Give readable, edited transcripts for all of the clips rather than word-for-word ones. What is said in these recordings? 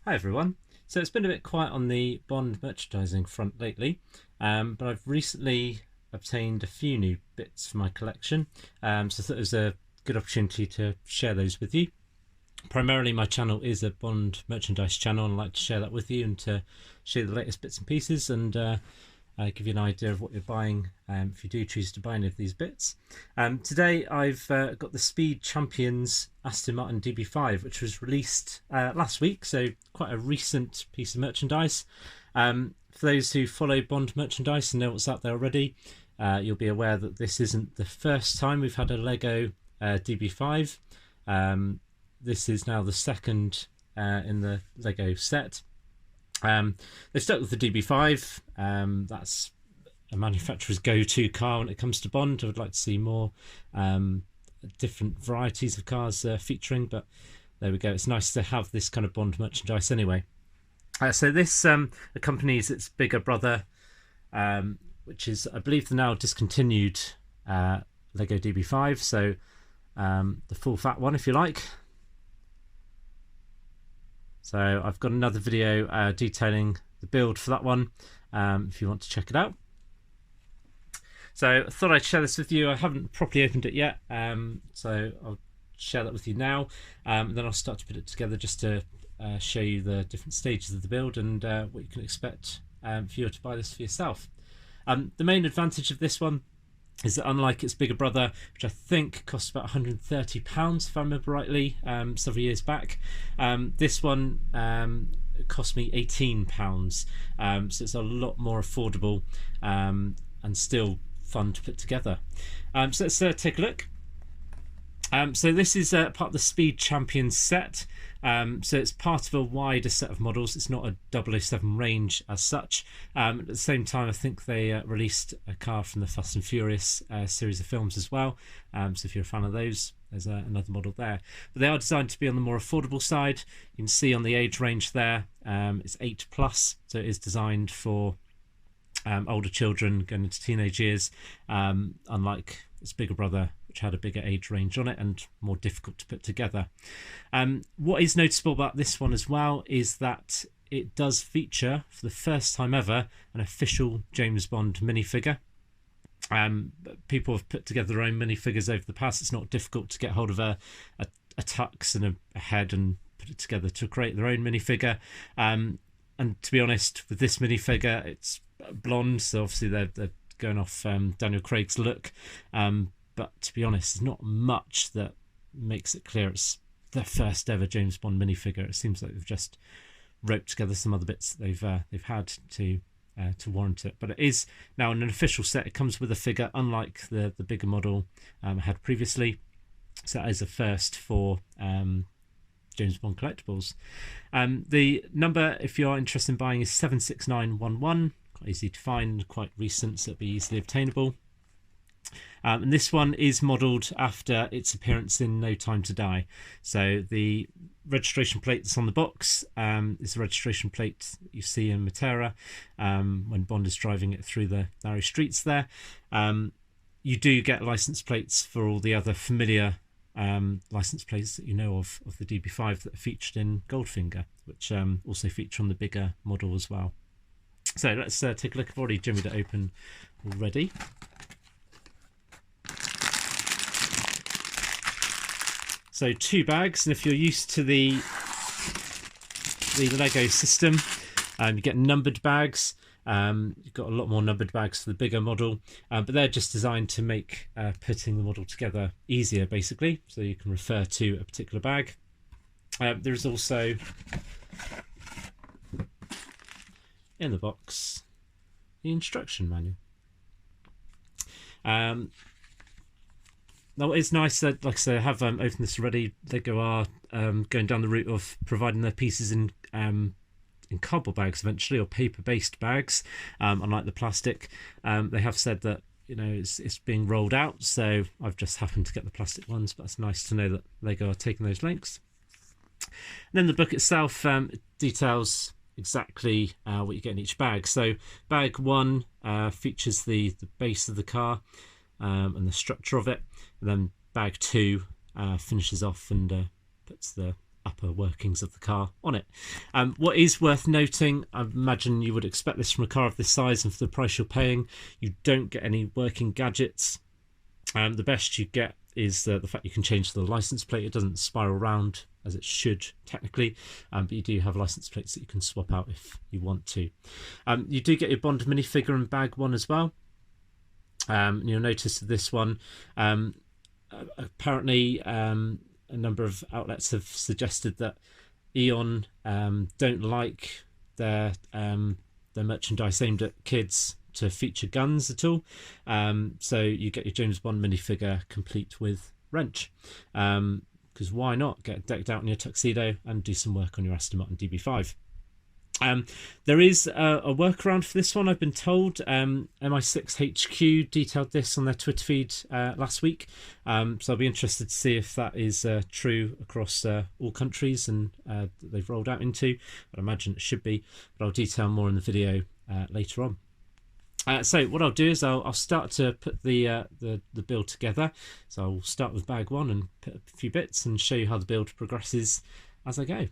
Hi everyone. So it's been a bit quiet on the Bond merchandising front lately, but I've recently obtained a few new bits for my collection, so I thought it was a good opportunity to share those with you. Primarily my channel is a Bond merchandise channel, and I'd like to share that with you and to share the latest bits and pieces and give you an idea of what you're buying if you do choose to buy any of these bits. Today I've got the Speed Champions Aston Martin DB5, which was released last week, so quite a recent piece of merchandise. For those who follow Bond merchandise and know what's out there already, you'll be aware that this isn't the first time we've had a Lego DB5. This is now the second in the Lego set. They've stuck with the DB5. That's a manufacturer's go-to car when it comes to Bond. I would like to see more different varieties of cars featuring, but there we go. It's nice to have this kind of Bond merchandise anyway. So this accompanies its bigger brother, which is, I believe, the now discontinued Lego DB5. So the full fat one, if you like. So I've got another video detailing the build for that one, if you want to check it out. So I thought I'd share this with you. I haven't properly opened it yet, so I'll share that with you now. Then I'll start to put it together just to show you the different stages of the build and what you can expect if you were to buy this for yourself. The main advantage of this one is that, unlike its bigger brother, which I think cost about £130 if I remember rightly, several years back, this one cost me £18, so it's a lot more affordable and still fun to put together. So let's take a look. So this is part of the Speed Champions set. So it's part of a wider set of models. It's not a 007 range as such. At the same time, I think they released a car from the Fast and Furious series of films as well. So if you're a fan of those, there's another model there. But they are designed to be on the more affordable side. You can see on the age range there, it's 8+, so it is designed for older children going into teenage years, unlike its bigger brother, which had a bigger age range on it and more difficult to put together. What is noticeable about this one as well is that it does feature, for the first time ever, an official James Bond minifigure. People have put together their own minifigures over the past. It's not difficult to get hold of a tux and a head and put it together to create their own minifigure. And to be honest, with this minifigure, it's blonde, so obviously they're going off Daniel Craig's look. But to be honest, there's not much that makes it clear it's the first ever James Bond minifigure. It seems like they've just roped together some other bits that they've had to warrant it. But it is now an official set. It comes with a figure, unlike the bigger model I had previously. So that is a first for James Bond collectibles. The number, if you are interested in buying, is 76911. Quite easy to find, quite recent, so it'll be easily obtainable. And this one is modelled after its appearance in No Time to Die. So the registration plate that's on the box is the registration plate that you see in Matera when Bond is driving it through the narrow streets there. You do get license plates for all the other familiar license plates that you know of the DB5 that are featured in Goldfinger, which also feature on the bigger model as well. So let's take a look. I've already jimmied it open already. So 2 bags, and if you're used to the Lego system, you get numbered bags. You've got a lot more numbered bags for the bigger model, but they're just designed to make putting the model together easier, basically, so you can refer to a particular bag. There is also in the box the instruction manual. Now, it's nice that, like I say, I have opened this already. Lego are going down the route of providing their pieces in cardboard bags eventually, or paper-based bags, unlike the plastic. They have said that, you know, it's being rolled out, so I've just happened to get the plastic ones, but it's nice to know that Lego are taking those lengths. And then the book itself details exactly what you get in each bag. So bag 1 features the base of the car and the structure of it, and then bag 2 finishes off and puts the upper workings of the car on it. What is worth noting, I imagine you would expect this from a car of this size, and for the price you're paying, you don't get any working gadgets. The best you get is the fact you can change the license plate. It doesn't spiral around as it should technically, but you do have license plates that you can swap out if you want to. You do get your Bond minifigure and bag one as well. You'll notice this one, apparently a number of outlets have suggested that Eon don't like their merchandise aimed at kids to feature guns at all. So you get your James Bond minifigure complete with wrench, because why not get decked out in your tuxedo and do some work on your Aston Martin DB5. There is a workaround for this one, I've been told. MI6HQ detailed this on their Twitter feed last week, so I'll be interested to see if that is true across all countries and that they've rolled out into. I imagine it should be, but I'll detail more in the video later on. So what I'll do is I'll start to put the build together. So I'll start with bag one and put a few bits and show you how the build progresses as I go.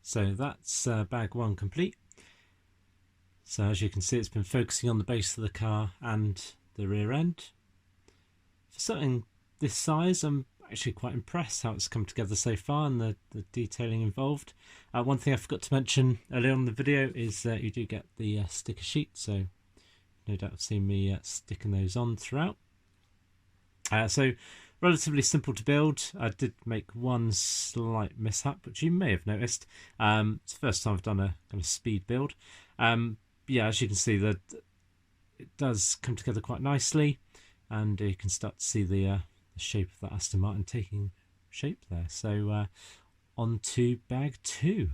So that's bag one complete. So as you can see, it's been focusing on the base of the car and the rear end. For something this size, I'm actually quite impressed how it's come together so far and the detailing involved. One thing I forgot to mention earlier on in the video is that you do get the sticker sheet, so no doubt have seen me sticking those on throughout. So relatively simple to build. I did make one slight mishap, which you may have noticed. It's the first time I've done a kind of speed build. Yeah, as you can see, that it does come together quite nicely, and you can start to see the shape of that Aston Martin taking shape there. So on to bag two.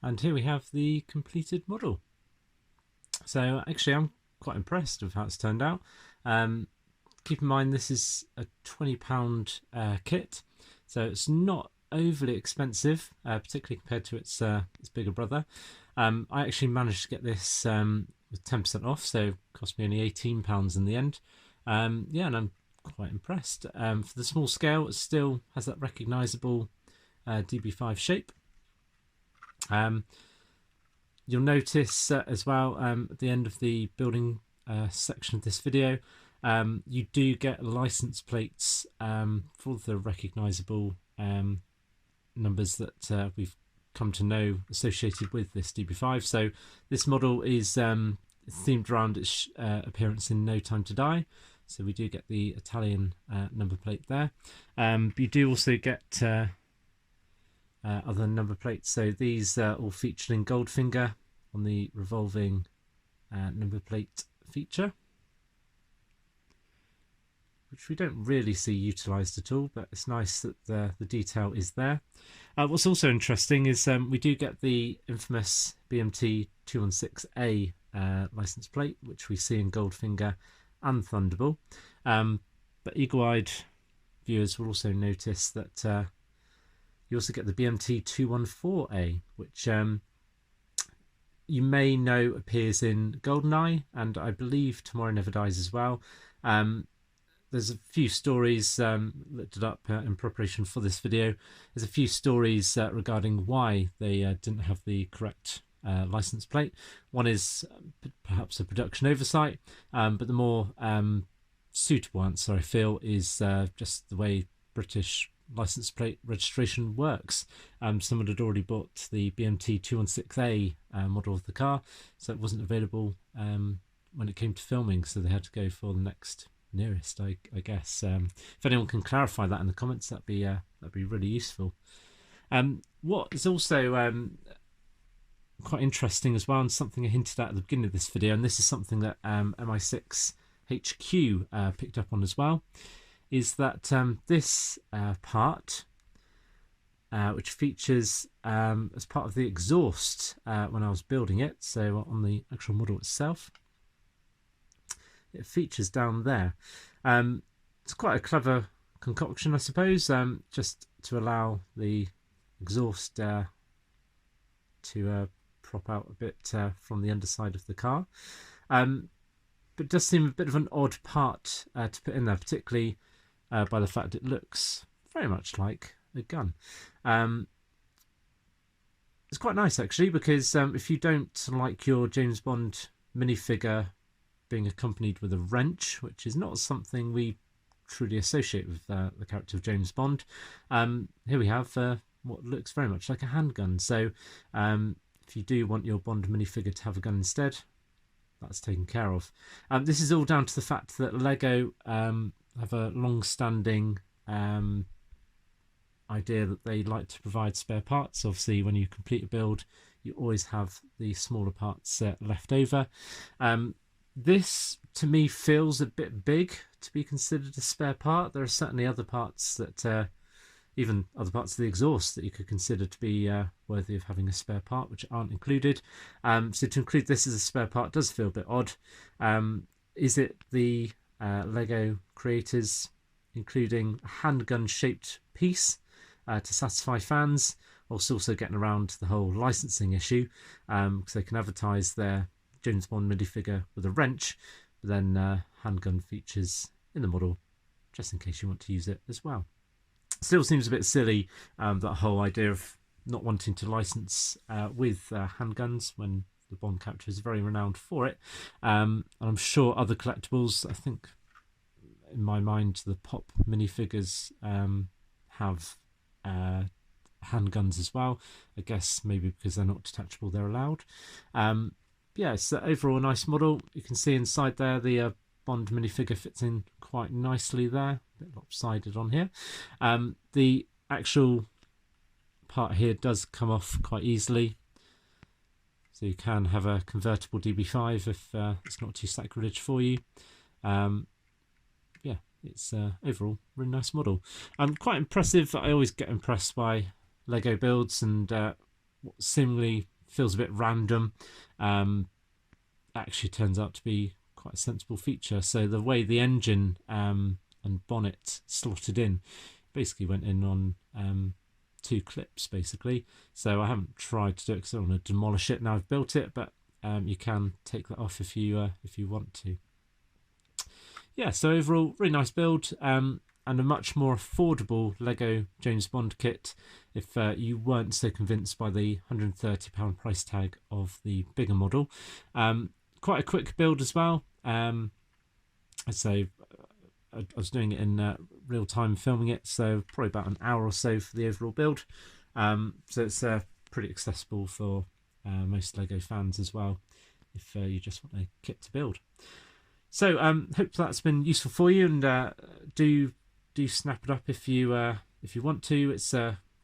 And here we have the completed model. So actually I'm quite impressed with how it's turned out. Keep in mind this is a £20 kit, so it's not overly expensive, particularly compared to its bigger brother. I actually managed to get this with 10% off, so it cost me only £18 in the end. Yeah, and I'm quite impressed. For the small scale, it still has that recognisable DB5 shape. You'll notice as well at the end of the building section of this video, you do get license plates for the recognisable numbers that we've come to know associated with this DB5. So this model is themed around its appearance in No Time to Die. So we do get the Italian number plate there. You do also get other number plates. So these are all featured in Goldfinger on the revolving number plate feature, which we don't really see utilised at all, but it's nice that the detail is there. What's also interesting is we do get the infamous BMT 216A license plate, which we see in Goldfinger and Thunderball. But eagle-eyed viewers will also notice that you also get the BMT 214A, which you may know appears in GoldenEye, and I believe Tomorrow Never Dies as well. There's a few stories looked it up in preparation for this video. There's a few stories regarding why they didn't have the correct license plate. One is perhaps a production oversight, but the more suitable answer, I feel, is just the way British license plate registration works. Someone had already bought the BMT 216A model of the car, so it wasn't available when it came to filming, so they had to go for the next nearest, I guess. If anyone can clarify that in the comments, that'd be really useful. What is also quite interesting as well, and something I hinted at the beginning of this video, and this is something that MI6 HQ picked up on as well, is that this part, which features as part of the exhaust when I was building it, so on the actual model itself, it features down there. It's quite a clever concoction, I suppose, just to allow the exhaust to prop out a bit from the underside of the car. But it does seem a bit of an odd part to put in there, particularly by the fact it looks very much like a gun. It's quite nice actually, because if you don't like your James Bond minifigure being accompanied with a wrench, which is not something we truly associate with the character of James Bond, here we have what looks very much like a handgun. So if you do want your Bond minifigure to have a gun instead, that's taken care of. This is all down to the fact that Lego have a long-standing idea that they like to provide spare parts. Obviously, when you complete a build, you always have the smaller parts left over. This, to me, feels a bit big to be considered a spare part. There are certainly other parts that, even other parts of the exhaust, that you could consider to be worthy of having a spare part, which aren't included. So to include this as a spare part does feel a bit odd. Is it the Lego creators including a handgun-shaped piece to satisfy fans, whilst also getting around the whole licensing issue, because they can advertise their James Bond minifigure with a wrench, but then handgun features in the model, just in case you want to use it as well. Still seems a bit silly, that whole idea of not wanting to license with handguns when the Bond character is very renowned for it. And I'm sure other collectibles, I think in my mind the Pop minifigures have handguns as well. I guess maybe because they're not detachable, they're allowed. Yeah, so overall a nice model. You can see inside there the Bond minifigure fits in quite nicely there, a bit lopsided on here. The actual part here does come off quite easily, so you can have a convertible DB5 if it's not too sacrilege for you. Yeah, it's overall a really nice model. Quite impressive. I always get impressed by Lego builds, and what seemingly feels a bit random actually turns out to be quite a sensible feature. So the way the engine and bonnet slotted in basically went in on 2 clips basically. So I haven't tried to do it because I don't want to demolish it now I've built it, but you can take that off if you want to. Yeah, so overall really nice build, and a much more affordable Lego James Bond kit if you weren't so convinced by the £130 price tag of the bigger model. Quite a quick build as well. So I was doing it in real time filming it, so probably about an hour or so for the overall build. So it's pretty accessible for most Lego fans as well if you just want a kit to build. So hope that's been useful for you, and do snap it up if you want to. It's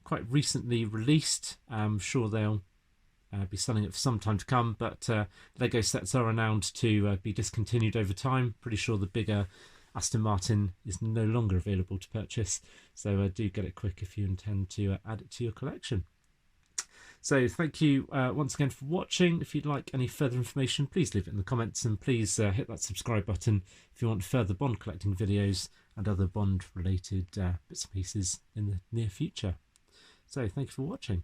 quite recently released. I'm sure they'll be selling it for some time to come, but Lego sets are renowned to be discontinued over time. Pretty sure the bigger Aston Martin is no longer available to purchase, so do get it quick if you intend to add it to your collection. So thank you once again for watching. If you'd like any further information, please leave it in the comments, and please hit that subscribe button if you want further Bond collecting videos and other Bond related bits and pieces in the near future. So thank you for watching.